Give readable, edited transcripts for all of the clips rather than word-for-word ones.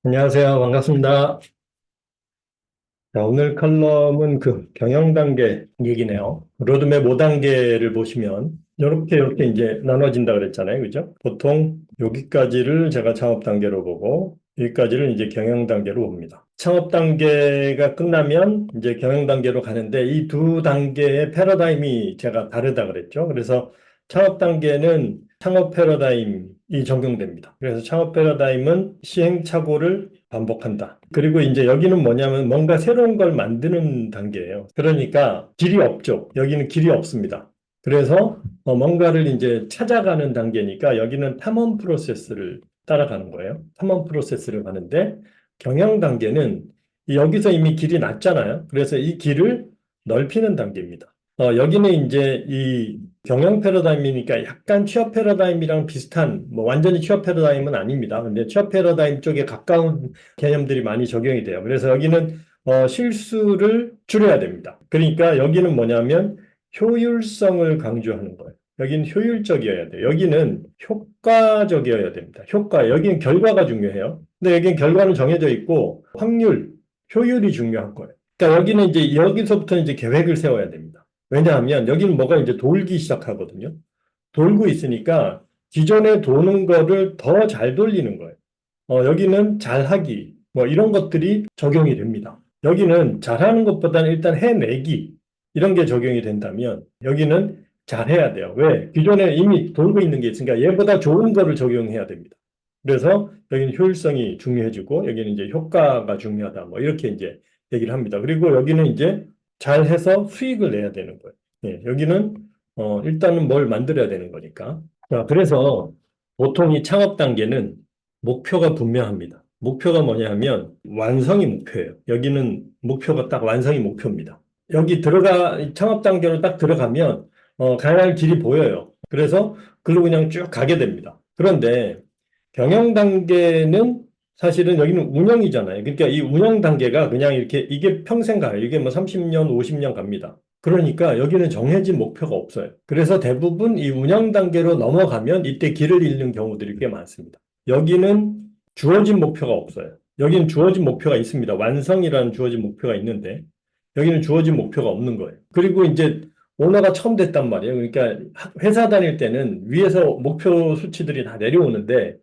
안녕하세요. 반갑습니다. 자, 오늘 칼럼은 그 경영 단계 얘기네요. 로드맵 5단계를 보시면 이렇게 이제 나눠진다 그랬잖아요. 그죠? 보통 여기까지를 제가 창업 단계로 보고 여기까지를 이제 경영 단계로 봅니다. 창업 단계가 끝나면 이제 경영 단계로 가는데 이 두 단계의 패러다임이 제가 다르다 그랬죠. 그래서 창업 단계는 창업 패러다임이 적용됩니다. 그래서 창업 패러다임은 시행착오를 반복한다. 그리고 이제 여기는 뭐냐면 뭔가 새로운 걸 만드는 단계예요. 그러니까 길이 없죠. 여기는 길이 없습니다. 그래서 뭔가를 이제 찾아가는 단계니까 여기는 탐험 프로세스를 따라가는 거예요. 탐험 프로세스를 가는데 경영 단계는 여기서 이미 길이 났잖아요. 그래서 이 길을 넓히는 단계입니다. 여기는 이제 이 경영 패러다임이니까 약간 취업 패러다임이랑 비슷한, 뭐 완전히 취업 패러다임은 아닙니다. 근데 취업 패러다임 쪽에 가까운 개념들이 많이 적용이 돼요. 그래서 여기는 실수를 줄여야 됩니다. 그러니까 여기는 뭐냐면 효율성을 강조하는 거예요. 여기는 효율적이어야 돼요. 여기는 효과적이어야 됩니다. 효과. 여기는 결과가 중요해요. 근데 여기는 결과는 정해져 있고 확률, 효율이 중요한 거예요. 그러니까 여기는 이제 여기서부터 이제 계획을 세워야 됩니다. 왜냐하면 여기는 뭐가 이제 돌기 시작하거든요. 돌고 있으니까 기존에 도는 거를 더 잘 돌리는 거예요. 여기는 잘하기, 뭐 이런 것들이 적용이 됩니다. 여기는 잘하는 것보다는 일단 해내기, 이런 게 적용이 된다면 여기는 잘해야 돼요. 왜? 기존에 이미 돌고 있는 게 있으니까 얘보다 좋은 거를 적용해야 됩니다. 그래서 여기는 효율성이 중요해지고 여기는 이제 효과가 중요하다. 뭐 이렇게 이제 얘기를 합니다. 그리고 여기는 이제 잘해서 수익을 내야 되는 거예요. 예, 여기는 일단은 뭘 만들어야 되는 거니까. 자, 그래서 보통 이 창업 단계는 목표가 분명합니다. 목표가 뭐냐 하면 완성이 목표예요. 여기는 목표가 딱 완성이 목표입니다. 여기 창업 단계로 딱 들어가면 가야 할 길이 보여요. 그래서 글로 그냥 쭉 가게 됩니다. 그런데 경영 단계는 사실은 여기는 운영이잖아요. 그러니까 이 운영 단계가 그냥 이렇게 이게 평생 가요. 이게 뭐 30년, 50년 갑니다. 그러니까 여기는 정해진 목표가 없어요. 그래서 대부분 이 운영 단계로 넘어가면 이때 길을 잃는 경우들이 꽤 많습니다. 여기는 주어진 목표가 없어요. 여기는 주어진 목표가 있습니다. 완성이라는 주어진 목표가 있는데 여기는 주어진 목표가 없는 거예요. 그리고 이제 오너가 처음 됐단 말이에요. 그러니까 회사 다닐 때는 위에서 목표 수치들이 다 내려오는데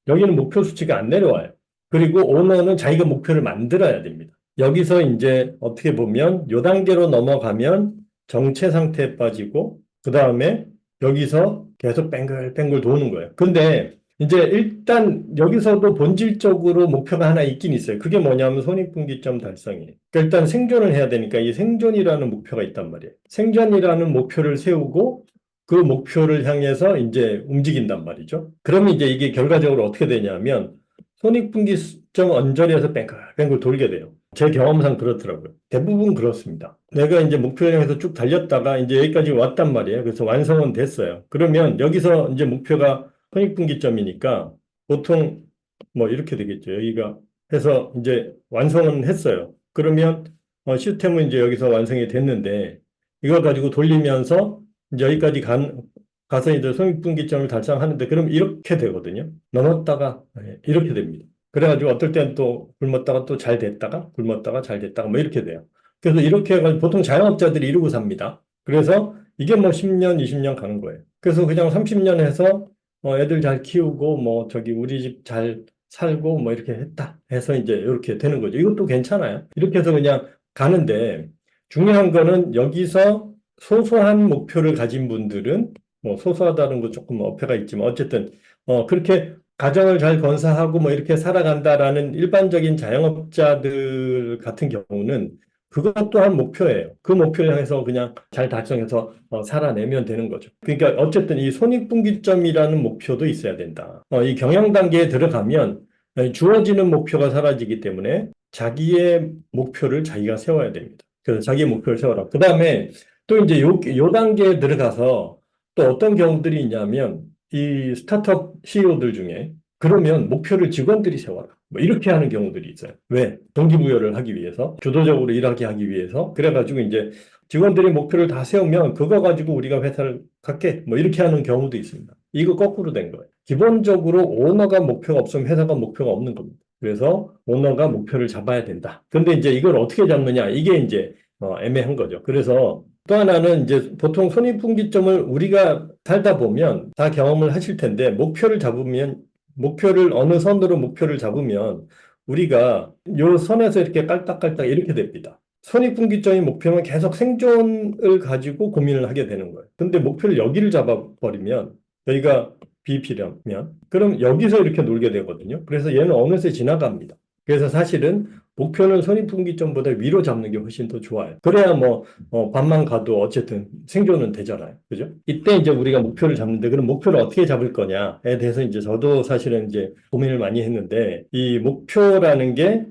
여기는 목표 수치가 안 내려와요. 그리고 오너는 자기가 목표를 만들어야 됩니다. 여기서 이제 어떻게 보면 요 단계로 넘어가면 정체 상태에 빠지고 그 다음에 여기서 계속 뱅글뱅글 도는 거예요. 근데 이제 일단 여기서도 본질적으로 목표가 하나 있긴 있어요. 그게 뭐냐면 손익분기점 달성이에요. 그러니까 일단 생존을 해야 되니까 이 생존이라는 목표가 있단 말이에요. 생존이라는 목표를 세우고 그 목표를 향해서 이제 움직인단 말이죠. 그러면 이제 이게 결과적으로 어떻게 되냐면 손익분기점 언저리에서 뱅글뱅글 돌게 돼요. 제 경험상 그렇더라고요. 대부분 그렇습니다. 내가 이제 목표를 향해서 쭉 달렸다가 이제 여기까지 왔단 말이에요. 그래서 완성은 됐어요. 그러면 여기서 이제 목표가 손익분기점이니까 보통 뭐 이렇게 되겠죠. 여기가 해서 이제 완성은 했어요. 그러면 시스템은 이제 여기서 완성이 됐는데 이걸 가지고 돌리면서 이제 가서 이제 손익분기점을 달성하는데 그럼 이렇게 되거든요. 넘었다가 이렇게 됩니다. 그래가지고 어떨 때는 또 굶었다가 또 잘 됐다가 굶었다가 잘 됐다가 뭐 이렇게 돼요. 그래서 이렇게 해가지고 보통 자영업자들이 이루고 삽니다. 그래서 이게 뭐 10년, 20년 가는 거예요. 그래서 그냥 30년 해서 애들 잘 키우고 뭐 저기 우리 집 잘 살고 뭐 이렇게 했다 해서 이제 이렇게 되는 거죠. 이것도 괜찮아요. 이렇게 해서 그냥 가는데 중요한 거는 여기서 소소한 목표를 가진 분들은 뭐 소소하다는 거 조금 어폐가 있지만 어쨌든 그렇게 가정을 잘 건사하고 뭐 이렇게 살아간다라는 일반적인 자영업자들 같은 경우는 그것 또한 목표예요. 그 목표를 향해서 그냥 잘 달성해서 살아내면 되는 거죠. 그러니까 어쨌든 이 손익분기점이라는 목표도 있어야 된다. 이 경영 단계에 들어가면 주어지는 목표가 사라지기 때문에 자기의 목표를 자기가 세워야 됩니다. 그래서 자기의 목표를 세워라. 그 다음에 또 이제 요 단계에 들어가서 또 어떤 경우들이 있냐면 이 스타트업 CEO들 중에 그러면 목표를 직원들이 세워라. 뭐 이렇게 하는 경우들이 있어요. 왜? 동기부여를 하기 위해서, 주도적으로 일하게 하기 위해서. 그래가지고 이제 직원들이 목표를 다 세우면 그거 가지고 우리가 회사를 갖게 뭐 이렇게 하는 경우도 있습니다. 이거 거꾸로 된 거예요. 기본적으로 오너가 목표가 없으면 회사가 목표가 없는 겁니다. 그래서 오너가 목표를 잡아야 된다. 근데 이제 이걸 어떻게 잡느냐? 이게 이제 애매한 거죠. 그래서 또 하나는 이제 보통 손익분기점을 우리가 살다 보면 다 경험을 하실 텐데 목표를 잡으면 목표를 어느 선으로 목표를 잡으면 우리가 요 선에서 이렇게 깔딱깔딱 이렇게 됩니다. 손익분기점의 목표는 계속 생존을 가지고 고민을 하게 되는 거예요. 근데 목표를 여기를 잡아버리면 여기가 BP라면 그럼 여기서 이렇게 놀게 되거든요. 그래서 얘는 어느새 지나갑니다. 그래서 사실은 목표는 손익분기점보다 위로 잡는 게 훨씬 더 좋아요. 그래야 뭐 반만 가도 어쨌든 생존은 되잖아요. 그죠? 이때 이제 우리가 목표를 잡는데 그럼 목표를 어떻게 잡을 거냐에 대해서 이제 저도 사실은 이제 고민을 많이 했는데 이 목표라는 게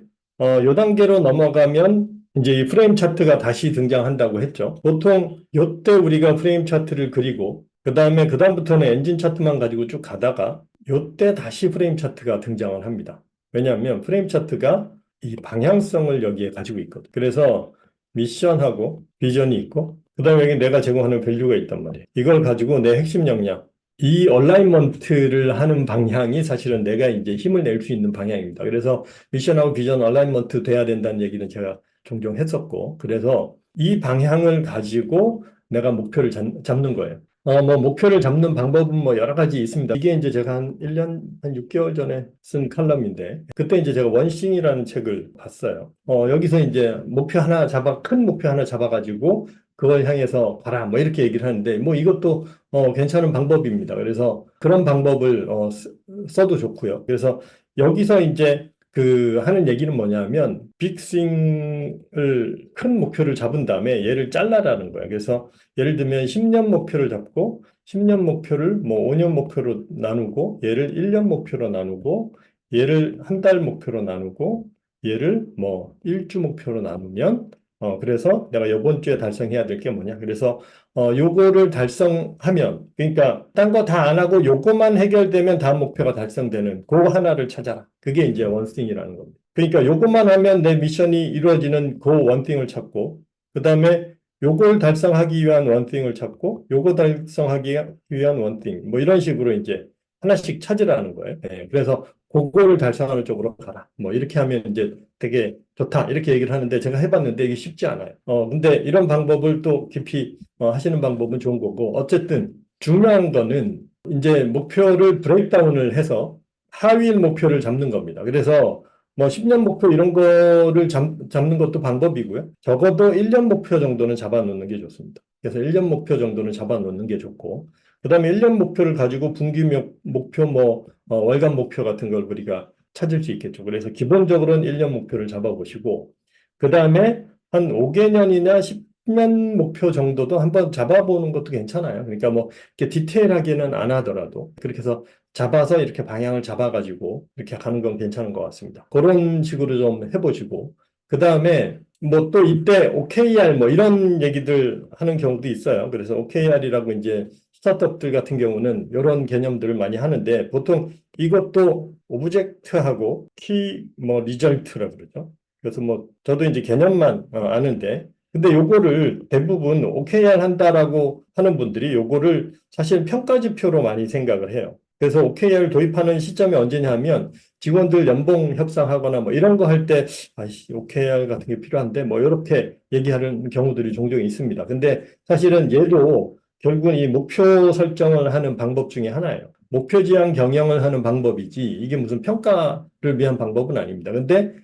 요 단계로 넘어가면 이제 이 프레임 차트가 다시 등장한다고 했죠. 보통 요때 우리가 프레임 차트를 그리고 그다음부터는 엔진 차트만 가지고 쭉 가다가 요때 다시 프레임 차트가 등장을 합니다. 왜냐하면 프레임 차트가 이 방향성을 여기에 가지고 있거든. 그래서 미션하고 비전이 있고 그다음에 여기 내가 제공하는 밸류가 있단 말이에요. 이걸 가지고 내 핵심 역량 이 얼라이먼트를 하는 방향이 사실은 내가 이제 힘을 낼 수 있는 방향입니다. 그래서 미션하고 비전 얼라이먼트 돼야 된다는 얘기는 제가 종종 했었고 그래서 이 방향을 가지고 내가 목표를 잡는 거예요. 뭐, 목표를 잡는 방법은 뭐 여러 가지 있습니다. 이게 이제 제가 한 1년, 한 6개월 전에 쓴 칼럼인데, 그때 이제 제가 원싱이라는 책을 봤어요. 여기서 이제 큰 목표 하나 잡아가지고, 그걸 향해서 가라, 뭐 이렇게 얘기를 하는데, 뭐 이것도, 괜찮은 방법입니다. 그래서 그런 방법을, 써도 좋고요. 그래서 여기서 이제 하는 얘기는 뭐냐면, 빅스윙을 큰 목표를 잡은 다음에 얘를 잘라라는 거예요. 그래서 예를 들면 10년 목표를 잡고 10년 목표를 뭐 5년 목표로 나누고 얘를 1년 목표로 나누고 얘를 한 달 목표로 나누고 얘를 뭐 일주 목표로 나누면 그래서 내가 이번 주에 달성해야 될 게 뭐냐 그래서 요거를 달성하면 그러니까 딴 거 다 안 하고 요거만 해결되면 다음 목표가 달성되는 그 하나를 찾아라 그게 이제 원스팅이라는 겁니다. 그러니까 요것만 하면 내 미션이 이루어지는 그 원띵을 찾고 그 다음에 요걸 달성하기 위한 원띵을 찾고 요거 달성하기 위한 원띵 뭐 이런 식으로 이제 하나씩 찾으라는 거예요. 네, 그래서 그거를 달성하는 쪽으로 가라. 뭐 이렇게 하면 이제 되게 좋다 이렇게 얘기를 하는데 제가 해봤는데 이게 쉽지 않아요. 근데 이런 방법을 또 깊이 하시는 방법은 좋은 거고 어쨌든 중요한 거는 이제 목표를 브레이크다운을 해서 하위일 목표를 잡는 겁니다. 그래서 뭐 10년 목표 이런 거를 잡는 것도 방법이고요. 적어도 1년 목표 정도는 잡아놓는 게 좋습니다. 그래서 1년 목표 정도는 잡아놓는 게 좋고, 그 다음에 1년 목표를 가지고 분기 목표, 뭐, 월간 목표 같은 걸 우리가 찾을 수 있겠죠. 그래서 기본적으로는 1년 목표를 잡아보시고, 그 다음에 한 5개년이나 10년 목표 정도도 한번 잡아보는 것도 괜찮아요. 그러니까 뭐, 이렇게 디테일하게는 안 하더라도, 그렇게 해서 잡아서 이렇게 방향을 잡아가지고 이렇게 가는 건 괜찮은 것 같습니다. 그런 식으로 좀 해보시고, 그 다음에 뭐 또 이때 OKR 뭐 이런 얘기들 하는 경우도 있어요. 그래서 OKR이라고 이제 스타트업들 같은 경우는 이런 개념들을 많이 하는데 보통 이것도 오브젝트하고 키 뭐 리절트라고 그러죠. 그래서 뭐 저도 이제 개념만 아는데 근데 요거를 대부분 OKR 한다라고 하는 분들이 요거를 사실 평가 지표로 많이 생각을 해요. 그래서 OKR 도입하는 시점이 언제냐 하면 직원들 연봉 협상하거나 뭐 이런 거 할 때, 아이씨, OKR 같은 게 필요한데 뭐 이렇게 얘기하는 경우들이 종종 있습니다. 근데 사실은 얘도 결국은 이 목표 설정을 하는 방법 중에 하나예요. 목표 지향 경영을 하는 방법이지 이게 무슨 평가를 위한 방법은 아닙니다. 근데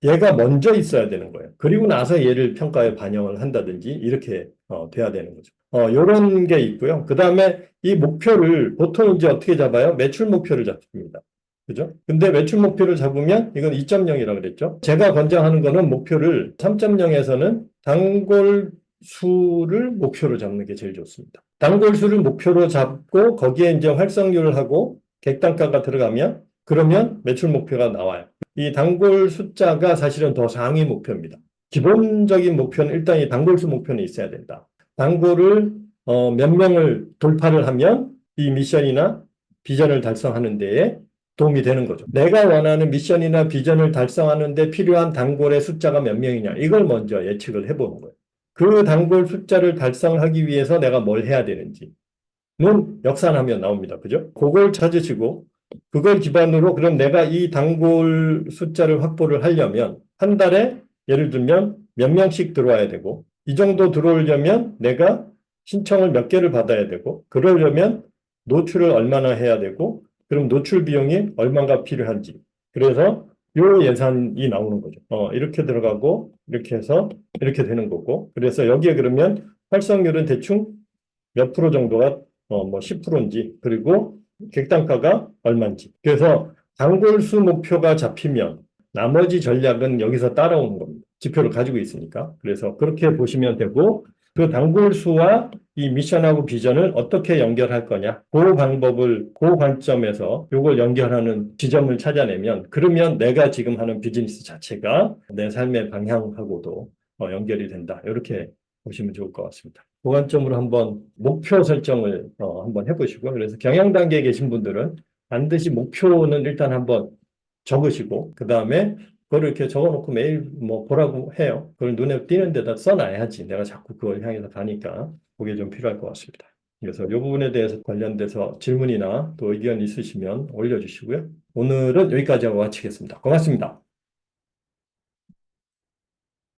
얘가 먼저 있어야 되는 거예요. 그리고 나서 얘를 평가에 반영을 한다든지 이렇게 돼야 되는 거죠. 요런 게 있고요. 그 다음에 이 목표를 보통 이제 어떻게 잡아요? 매출 목표를 잡습니다. 그죠? 근데 매출 목표를 잡으면 이건 2.0이라고 그랬죠. 제가 권장하는 거는 목표를 3.0에서는 단골 수를 목표로 잡는 게 제일 좋습니다. 단골 수를 목표로 잡고 거기에 이제 활성률을 하고 객단가가 들어가면 그러면 매출 목표가 나와요. 이 단골 숫자가 사실은 더 상위 목표입니다. 기본적인 목표는 일단 이 단골 수 목표는 있어야 된다. 단골을 몇 명을 돌파를 하면 이 미션이나 비전을 달성하는 데에 도움이 되는 거죠. 내가 원하는 미션이나 비전을 달성하는 데 필요한 단골의 숫자가 몇 명이냐 이걸 먼저 예측을 해보는 거예요. 그 단골 숫자를 달성하기 위해서 내가 뭘 해야 되는지는 역산하면 나옵니다. 그죠? 그걸 찾으시고 그걸 기반으로 그럼 내가 이 단골 숫자를 확보를 하려면 한 달에 예를 들면 몇 명씩 들어와야 되고 이 정도 들어오려면 내가 신청을 몇 개를 받아야 되고 그러려면 노출을 얼마나 해야 되고 그럼 노출 비용이 얼마가 필요한지 그래서 요 예산이 나오는 거죠. 이렇게 들어가고 이렇게 해서 이렇게 되는 거고 그래서 여기에 그러면 활성률은 대충 몇 프로 정도가 뭐 10%인지 그리고 객단가가 얼마인지. 그래서 단골 수 목표가 잡히면 나머지 전략은 여기서 따라오는 겁니다. 지표를 가지고 있으니까. 그래서 그렇게 보시면 되고 그 단골 수와 이 미션하고 비전을 어떻게 연결할 거냐. 그 방법을 그 관점에서 이걸 연결하는 지점을 찾아내면 그러면 내가 지금 하는 비즈니스 자체가 내 삶의 방향하고도 연결이 된다. 이렇게 보시면 좋을 것 같습니다. 그 관점으로 한번 목표 설정을 한번 해보시고요. 그래서 경영 단계에 계신 분들은 반드시 목표는 일단 한번 적으시고 그 다음에 그걸 이렇게 적어놓고 매일 뭐 보라고 해요. 그걸 눈에 띄는 데다 써놔야지. 내가 자꾸 그걸 향해서 가니까 그게 좀 필요할 것 같습니다. 그래서 이 부분에 대해서 관련돼서 질문이나 또 의견 있으시면 올려주시고요. 오늘은 여기까지 하고 마치겠습니다. 고맙습니다.